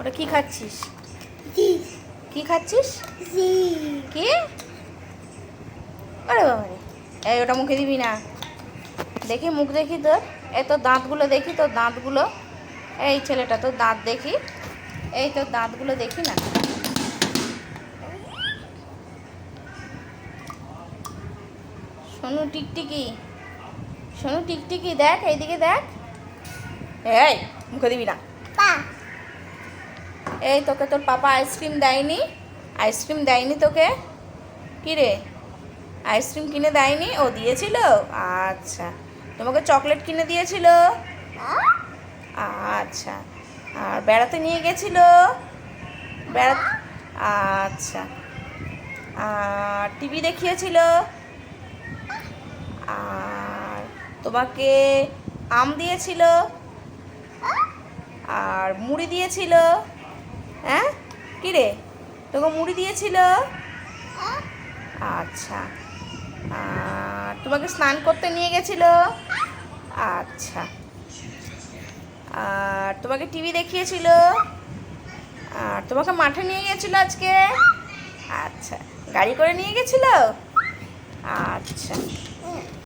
ওটা কি খাচ্ছিস? কি খাচ্ছিস? কি? আরে বাবা রে, এই ওটা মুখে দিবি না। দেখি মুখ দেখি তোর, এই তোর দাঁতগুলো দেখি, তোর দাঁতগুলো। এই ছেলেটা তোর দাঁত দেখি, এই তোর দাঁতগুলো দেখি না। সোনু টিকটিকি, সোনু টিকটিকি, দেখ এইদিকে দেখ। এই মুখে দিবি না। এই তোকে তোর পাপা আইসক্রিম দেয়নি? আইসক্রিম দেয়নি তোকে? কি রে, আইসক্রিম কিনে দেয়নি? ও দিয়েছিল। আচ্ছা, তোমাকে চকলেট কিনে দিয়েছিল? আচ্ছা, আর বেড়াতে নিয়ে গেছিল? বেড়া আচ্ছা, আর টিভি দেখিয়েছিল? আর তোমাকে আম দিয়েছিল? আর মুড়ি দিয়েছিল? হ্যাঁ, কি রে, তোকে মুড়ি দিয়েছিল? আচ্ছা, আর তোমাকে স্নান করতে নিয়ে গেছিল? আচ্ছা, আর তোমাকে টিভি দেখিয়েছিল? আর তোমাকে মাঠে নিয়ে গেছিল আজকে? আচ্ছা, গাড়ি করে নিয়ে গেছিল? আচ্ছা।